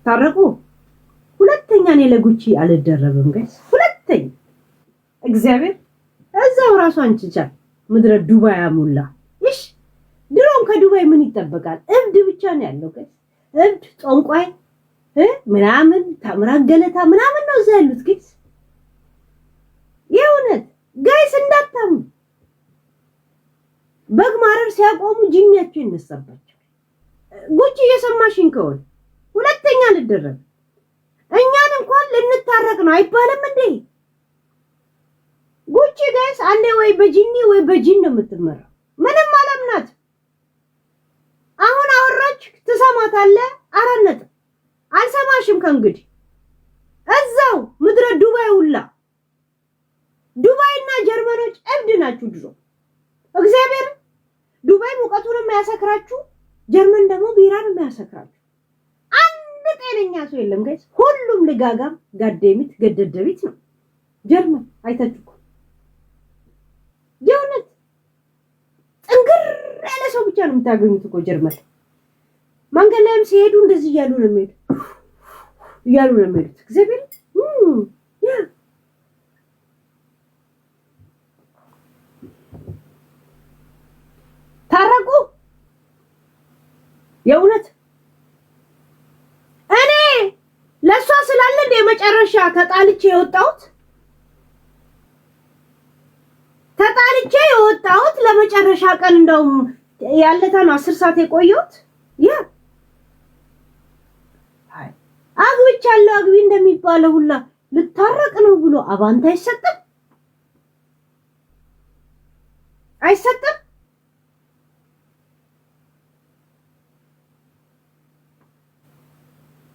ታረቁ። ሁለተኛ እኔ ለጉቺ አልደረብም ጋይስ። ሁለተኛ እግዚአብሔር እዛው ራሱ አንቺቻ ምድረ ዱባይ አሙላ። እሺ ድሮም ከዱባይ ምን ይጠበቃል? እብድ ብቻ ነው ያለው ጋይስ። እብድ ጦንቋይ ምናምን ታምራገለታ ምናምን ነው እዛ ያሉት ጋይስ። የእውነት ጋይስ እንዳታሙ በግ ማረር ሲያቆሙ ጂኒያቸው ይነሳባቸው። ጉቺ እየሰማሽኝ ከሆነ ሁለተኛ ልደረብ እኛን እንኳን ልንታረቅ ነው አይባልም እንዴ? ጉቺ ጋይስ አንዴ ወይ በጂኒ ወይ በጂን ነው የምትመራው። ምንም አለምናት። አሁን አወራች ትሰማታለህ። አራነጥ አልሰማሽም ከእንግዲህ እዛው ምድረ ዱባይ ሁላ ዱባይና ጀርመኖች እብድ ናችሁ ድሮ እግዚአብሔር። ዱባይ ሙቀቱንም ያሰክራችሁ፣ ጀርመን ደግሞ ቢራንም ያሰክራችሁ። አንድ ጤነኛ ሰው የለም ጋይስ። ሁሉም ልጋጋም ጋደሚት ገደደቢት ነው ጀርመን። አይታችሁ የእውነት ጥንግር ያለ ሰው ብቻ ነው የምታገኙት እኮ ጀርመን። መንገድ ላይም ሲሄዱ እንደዚህ እያሉ ነው የሚሄዱት እግዚአብሔር። ታረቁ የእውነት እኔ ለሷ ስላለ እንደ መጨረሻ ተጣልቼ የወጣሁት ለመጨረሻ ቀን እንደውም ያለታ ነው 10 ሰዓት የቆየሁት። አግብቻለሁ አግቢ እንደሚባለው ሁላ ልታረቅ ነው ብሎ አባንታ አይሰጥም።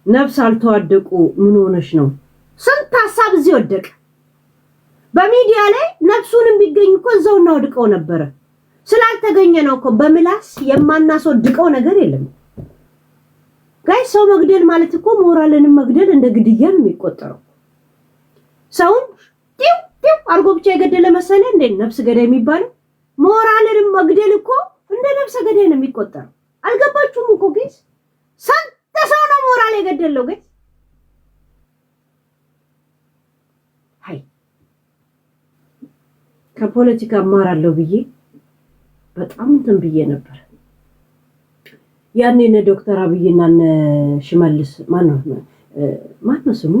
ነፍስ አልተዋደቁ ምን ሆነሽ ነው? ስንት ሐሳብ እዚህ ወደቀ። በሚዲያ ላይ ነፍሱንም ቢገኝ እኮ እዛው እናወድቀው ነበረ። ስላልተገኘ ነው እኮ በምላስ የማናስወድቀው ነገር የለም ጋይ። ሰው መግደል ማለት እኮ ሞራልንም መግደል እንደ ግድያ ነው የሚቆጠረው። ሰውን ጢው አርጎ ብቻ የገደለ መሰለ እንደ ነፍስ ገዳይ የሚባለው? ሞራልንም መግደል እኮ እንደ ነፍስ ገዳይ ነው የሚቆጠረው። አልገባችሁም እኮ ጋይስ? ሰው ነው ሞራል የገደለው ጋይስ። ሃይ ከፖለቲካ ማራለው ብዬ በጣም እንትን ብዬ ነበር። ያኔ ዶክተር አብይና ሽመልስ ማነው ስሙ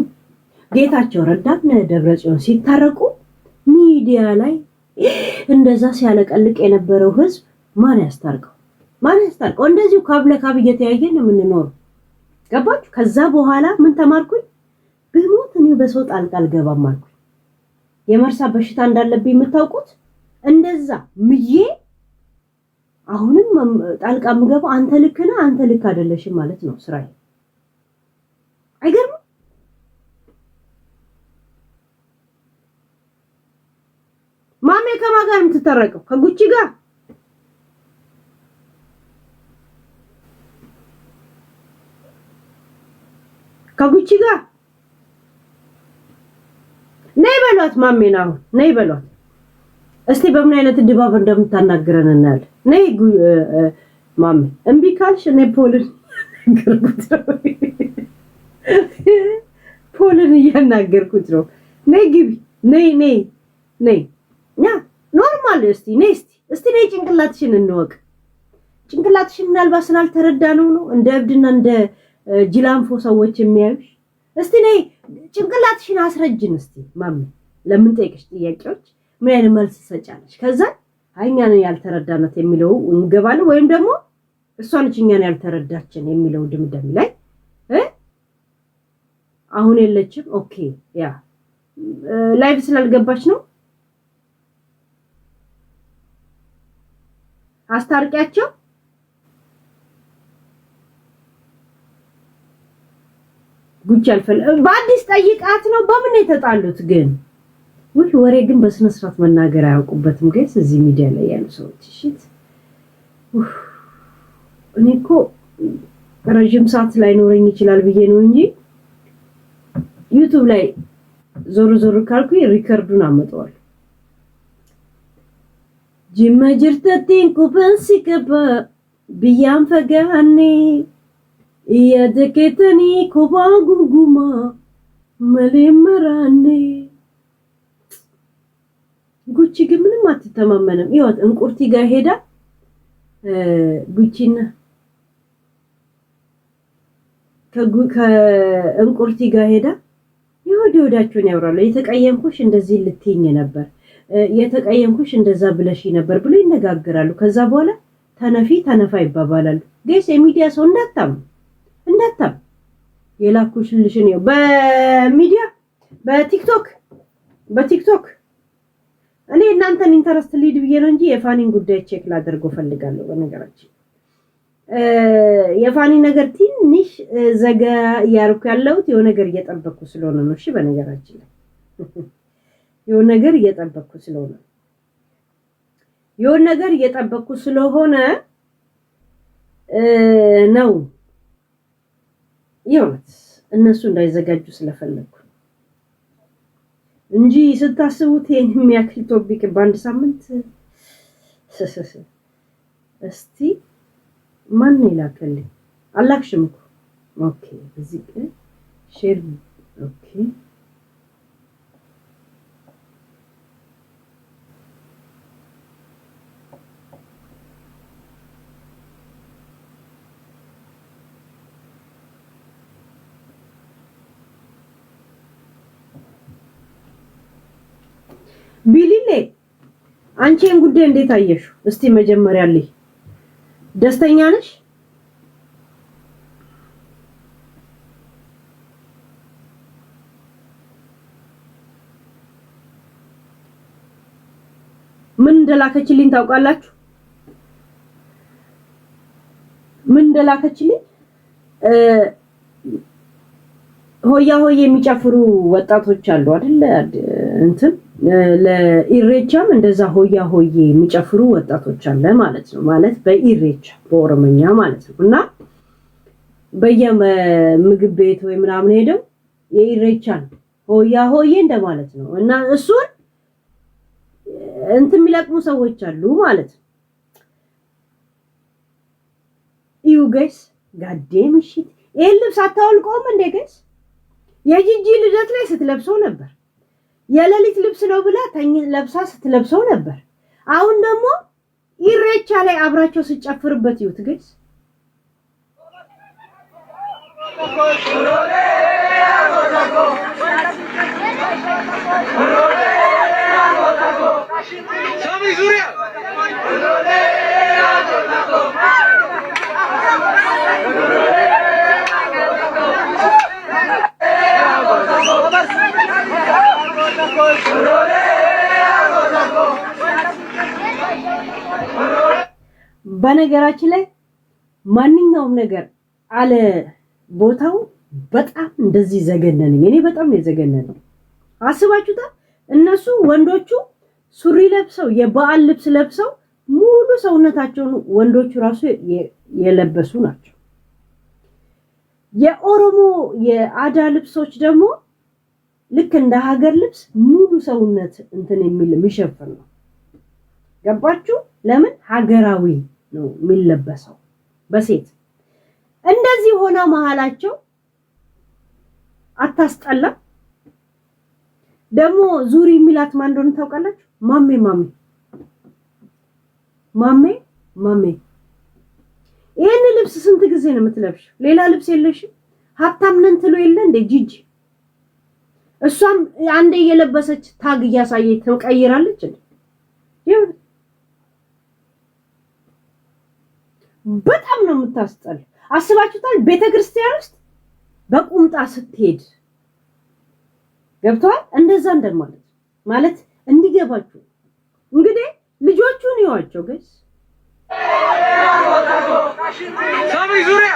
ጌታቸው ረዳና ደብረጽዮን ሲታረቁ ሚዲያ ላይ እንደዛ ሲያለቀልቅ የነበረው ህዝብ ማን ያስታርቀው? እንደዚሁ ካብለካብ እየተያየን ነው የምንኖረው። ገባችሁ? ከዛ በኋላ ምን ተማርኩኝ? በሞት እኔ በሰው ጣልቃ አልገባም አልኩኝ። የመርሳ በሽታ እንዳለብኝ የምታውቁት እንደዛ ምዬ አሁንም ጣልቃ ምገባ አንተ ልክ ነህ አንተ ልክ አይደለሽም ማለት ነው ስራዬ። አይገርም? ማሜ ከማን ጋር የምትታረቀው? ከጉቺ ጋር ነይ በሏት። ማሜና ነይ በሏት እስቲ በምን አይነት ድባብ እንደምታናግረን እናያለን። ነይ ማሜ እምቢ ካልሽ እኔ ፖልን እያናገርኩት ነው። ነይ ግቢ ነይ ያ ኖርማል። እስቲ ነይ ጭንቅላትሽን እንወቅ። ጭንቅላትሽን ምናልባት ስላልተረዳ ነው እንደ እብድና እንደ ጅላንፎ ሰዎች የሚያዩሽ። እስቲ ነይ ጭንቅላትሽን አስረጅን እስቲ ማሜ። ለምን ጠይቅሽ ጥያቄዎች ምን አይነት መልስ ሰጫለሽ? ከዛ እኛን ያልተረዳናት የሚለው እንገባለን፣ ወይም ደግሞ እሷን እኛን ያልተረዳችን የሚለው ድምዳሜ ላይ አሁን የለችም። ኦኬ ያ ላይቭ ስላልገባች ነው። አስታርቂያቸው። ጉቺ በአዲስ ጠይቃት ነው። በምን የተጣሉት ግን? ወይ ወሬ ግን በስነ ስርዓት መናገር አያውቁበትም ጋይስ እዚህ ሚዲያ ላይ ያሉ ሰዎች። እሺት እኔ እኮ ረጅም ሰዓት ላይ ኖረኝ ይችላል ብዬ ነው እንጂ ዩቲዩብ ላይ ዞር ካልኩ ሪከርዱን አመጣዋለሁ። Jimma jirtattiin kubansi qaba biyyaan fagaannee yaada keetanii kophaa gungumaa malee maraannee ጉቺ ግን ምንም አትተማመንም ይወት እንቁርቲ ጋር ሄዳ ጉቺና ከእንቁርቲ ጋር ሄዳ ይወዳቸውን ያወራሉ የተቀየምኩሽ እንደዚህ ልትይኝ ነበር የተቀየምኩሽ እንደዛ ብለሽ ነበር ብሎ ይነጋገራሉ ከዛ በኋላ ተነፋ ይባባላሉ ጋይስ የሚዲያ ሰው እንዳታም የላኩሽ ልሽን ነው በሚዲያ በቲክቶክ እኔ እናንተን ኢንተረስት ሊድ ብዬ ነው እንጂ የፋኒን ጉዳይ ቼክ ላደርገው ፈልጋለሁ በነገራችን የፋኒ ነገር ትንሽ ዘጋ ያርኩ ያለውት የሆነ ነገር እየጠበቅኩ ስለሆነ ነው እሺ በነገራችን ላይ የሆነ ነገር እየጠበቅኩ ስለሆነ ነው ይወት እነሱ እንዳይዘጋጁ ስለፈለኩ እንጂ ስታስቡት ይሄን የሚያክል ቶፒክ በአንድ ሳምንት እስቲ ማን ይላከልኝ አላክሽም እኮ ኦኬ እዚህ ሼር ኦኬ ቢሊሌ አንቺን ጉዳይ እንዴት አየሽ እስቲ መጀመሪያ ላይ ደስተኛ ነሽ ምን እንደላከችልኝ ታውቃላችሁ ምን እንደላከችልኝ ሆያ የሚጨፍሩ ወጣቶች አሉ አይደል እንትን ለኢሬቻም እንደዛ ሆያ የሚጨፍሩ ወጣቶች አለ ማለት ነው ማለት በኢሬቻ በኦሮሞኛ ማለት ነው እና በየምግብ ቤት ወይ ምናምን ሄደው የኢሬቻን ሆያ እንደማለት ነው እና እሱን እንትን የሚለቅሙ ሰዎች አሉ ማለት ነው ዩ ጋይስ ጋዴም ሽት ይሄን ልብስ አታውልቆም እንደ ጋይስ የጂጂ ልደት ላይ ስትለብሰው ነበር የሌሊት ልብስ ነው ብላ ለብሳ ስትለብሰው ነበር አሁን ደግሞ ኢሬቻ ላይ አብራቸው ሲጨፍርበት ይውት ጋይስ ሳሚ ዙሪያ በነገራችን ላይ ማንኛውም ነገር አለ ቦታው በጣም እንደዚህ ዘገነነኝ እኔ በጣም የዘገነነኝ አስባችሁታ እነሱ ወንዶቹ ሱሪ ለብሰው የበዓል ልብስ ለብሰው ሙሉ ሰውነታቸውን ወንዶቹ ራሱ የለበሱ ናቸው የኦሮሞ የአዳ ልብሶች ደግሞ ልክ እንደ ሀገር ልብስ ሙሉ ሰውነት እንትን የሚሸፍን ነው ገባችሁ ለምን ሀገራዊ ነው የሚለበሰው በሴት እንደዚህ ሆና መሃላቸው አታስጠላ ደግሞ ዙሪ ሚላት ማን እንደሆነ ታውቃላችሁ ማሜ ይሄን ልብስ ስንት ጊዜ ነው የምትለብሽ ሌላ ልብስ የለሽም ሀብታም ነን ትሎ የለ እንደ ጂጂ እሷም አንዴ የለበሰች ታግ ያሳየች ተቀይራለች እንዴ በጣም ነው የምታስጠላ አስባችሁታል ቤተክርስቲያን ውስጥ በቁምጣ ስትሄድ ገብቷል እንደዛ እንደማለት ማለት እንዲገባችሁ እንግዲህ ልጆቹን ይዋቸው ጋይስ ሳሚ ዙሪያ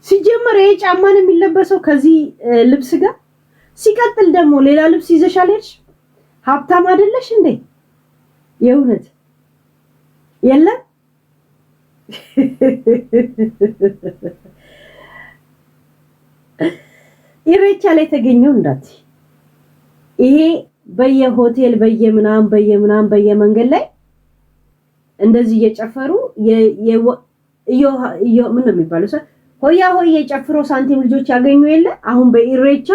ሲጀመር ይሄ ጫማን የሚለበሰው ከዚህ ልብስ ጋር ሲቀጥል ደግሞ ሌላ ልብስ ይዘሻለሽ ሀብታም አይደለሽ እንዴ የእውነት የለም ኢሬቻ ላይ ተገኘው እንዳት ይሄ በየሆቴል በየምናም በየመንገድ ላይ እንደዚህ እየጨፈሩ ምን ነው የሚባለው ሆያ ሆዬ ጨፍሮ ሳንቲም ልጆች ያገኙ የለ አሁን በኢሬቻ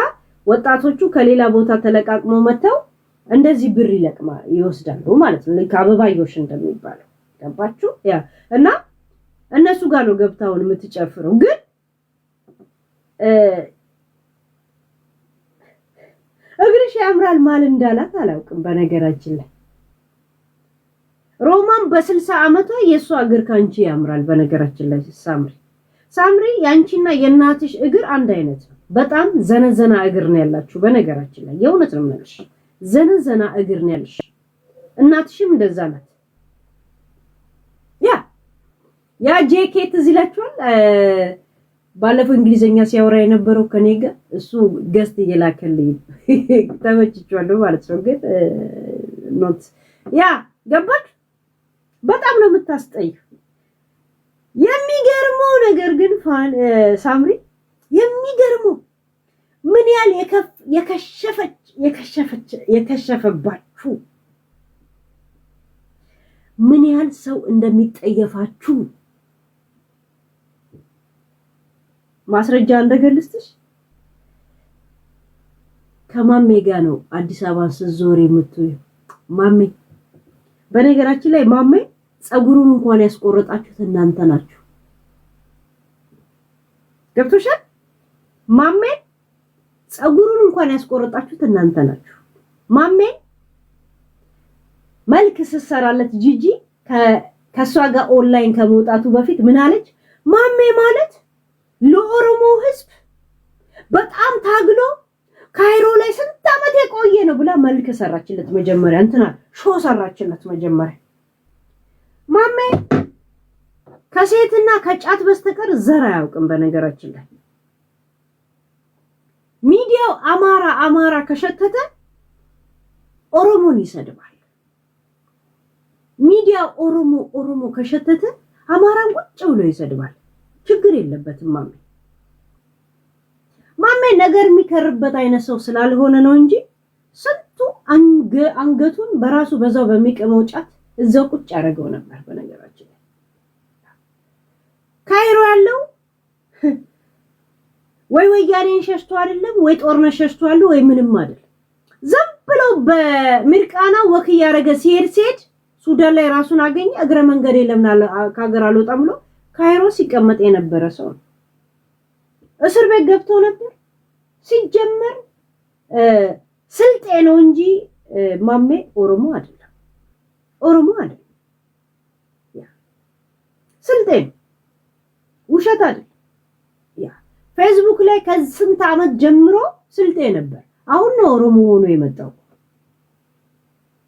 ወጣቶቹ ከሌላ ቦታ ተለቃቅመው መተው እንደዚህ ብር ይወስዳሉ ማለት ነው ለካበባዮሽ እንደሚባለው ገባችሁ ያ እና እነሱ ጋር ነው ገብታውን የምትጨፍረው ግን እግርሽ ያምራል ማል እንዳላት አላውቅም በነገራችን ላይ ሮማን በ60 አመቷ የሷ እግር ካንቺ ያምራል በነገራችን ላይ ሳምሪ ያንቺና የናትሽ እግር አንድ አይነት ነው በጣም ዘነዘና እግር ነው ያላችሁ በነገራችን ላይ የእውነት ነው ማለት ዘነዘና እግር ነው ያለሽ እናትሽም እንደዛ ናት ያ ጄኬት ዝላችኋል ባለፈው እንግሊዘኛ ሲያወራ የነበረው ከኔ ጋር እሱ ገስት እየላከልኝ ተመችቷል ማለት ነው ግን ኖት ያ ገባክ በጣም ነው የምታስጠይ የሚገርመው ነገር ግን ሳምሪ የሚገርመው ምን ያህል የከሸፈባችሁ ምን ያህል ሰው እንደሚጠየፋችሁ ማስረጃ እንደገልጽሽ ከማሜ ጋር ነው አዲስ አበባ ስዞር የምትዩ ማሜ በነገራችን ላይ ማሜ ጸጉሩን እንኳን ያስቆረጣችሁት እናንተ ናችሁ ገብቶሻል ማሜ ጸጉሩን እንኳን ያስቆረጣችሁት እናንተ ናችሁ ማሜ መልክ ስሰራለት ጂጂ ከሷ ጋር ኦንላይን ከመውጣቱ በፊት ምን አለች ማሜ ማለት ለኦሮሞ ህዝብ በጣም ታግሎ ካይሮ ላይ ስንት አመት የቆየ ነው ብላ መልክ ሰራችለት መጀመሪያ እንትና ሾ ሰራችለት መጀመሪያ ማሜ ከሴትና ከጫት በስተቀር ዘር አያውቅም በነገራችን ላይ ሚዲያው አማራ ከሸተተ ኦሮሞን ይሰድባል ሚዲያው ኦሮሞ ከሸተተ አማራን ቁጭ ብሎ ይሰድባል ችግር የለበትም ማሜ ነገር የሚከርበት አይነት ሰው ስላልሆነ ነው እንጂ ስንቱ አንገቱን በራሱ በዛው በሚቀመው ጫት እዛው ቁጭ ያደረገው ነበር በነገራችን ላይ ካይሮ ያለው ወይ ወያኔን ሸሽቶ አይደለም ወይ ጦርነት ሸሽቶ አለ ወይ ምንም አይደለም ዝም ብሎ በሚርቃና ወክ ያረገ ሲሄድ ሱዳን ላይ ራሱን አገኘ እግረ መንገድ የለምና ካገር አልወጣም ብሎ ካይሮ ሲቀመጥ የነበረ ሰው እስር ቤት ገብቶ ነበር ሲጀመር ስልጤ ነው እንጂ ማሜ ኦሮሞ አይደለም ያ ስልጤ ውሸት አይደለም ያ ፌስቡክ ላይ ከስንት አመት ጀምሮ ስልጤ ነበር አሁን ነው ኦሮሞ ሆኖ የመጣው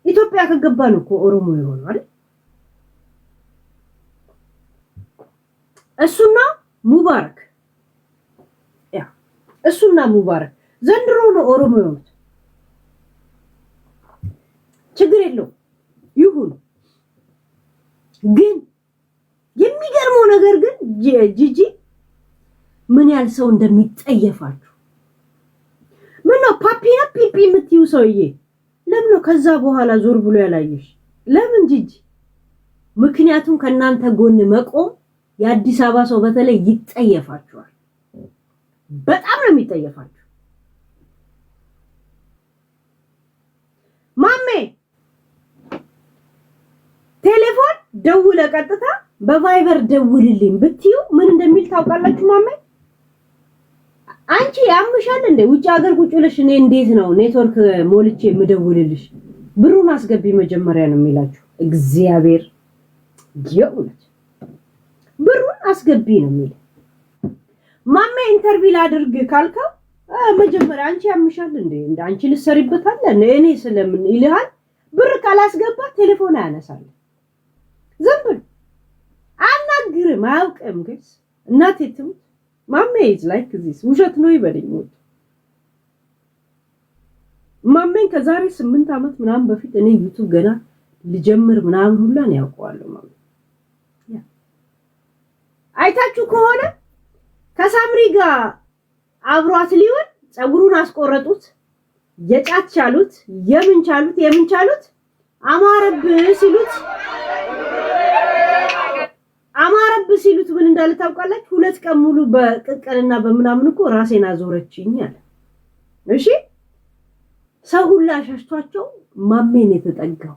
ኢትዮጵያ ከገባ ነው እኮ ኦሮሞ የሆነው አይደል እሱና ሙባረክ ዘንድሮ ነው ኦሮሞ የሆኑት ችግር የለው ይሁን ግን የሚገርመው ነገር ግን ጂጂ ምን ያህል ሰው እንደሚጠየፋችሁ ምን ነው ፓፒና ፒፒ የምትዩ ሰውዬ ለምን ነው ከዛ በኋላ ዞር ብሎ ያላየሽ ለምን ጂጂ ምክንያቱም ከናንተ ጎን መቆም የአዲስ አበባ ሰው በተለይ ይጠየፋችኋል በጣም ነው የሚጠየፋችሁ ማሜ ቴሌፎን ደውለ ቀጥታ በቫይበር ደውልልኝ ብትዩ ምን እንደሚል ታውቃላችሁ ማሜ አንቺ ያምሻል እንደ ውጭ ሀገር ቁጭ ብለሽ እኔ እንዴት ነው ኔትወርክ ሞልቼ የምደውልልሽ ብሩን አስገቢ መጀመሪያ ነው የሚላችሁ እግዚአብሔር ይሁንት ብሩን አስገቢ ነው የሚል ማሜ ኢንተርቪው ላድርግ ካልከው መጀመሪያ አንቺ ያምሻል እንደ አንቺ ልሰሪበታል እኔ ስለምን ይልሃል ብር ካላስገባ ቴሌፎን አያነሳል ዝም ብሎ አናግርም አያውቅም ግን እናቴ ትሙት ማሜ is like this ውሸት ነው ይበለኝ ማሜን ከዛሬ 8 አመት ምናምን በፊት እኔ ዩቲዩብ ገና ልጀምር ምናምን ሁላ ነው ያውቀዋለሁ ማሜ አይታችሁ ከሆነ ከሳምሪ ጋር አብሯት ሊሆን ጸጉሩን አስቆረጡት የጫት ቻሉት የምን ቻሉት አማረብ ሲሉት ምን እንዳለ ታውቃላችሁ 2 ቀን ሙሉ በቅቅልና በመናምን እኮ ራሴን አዞረችኝ አለ እሺ ሰው ሁላ ሸሽቷቸው ማሜን የተጠጋው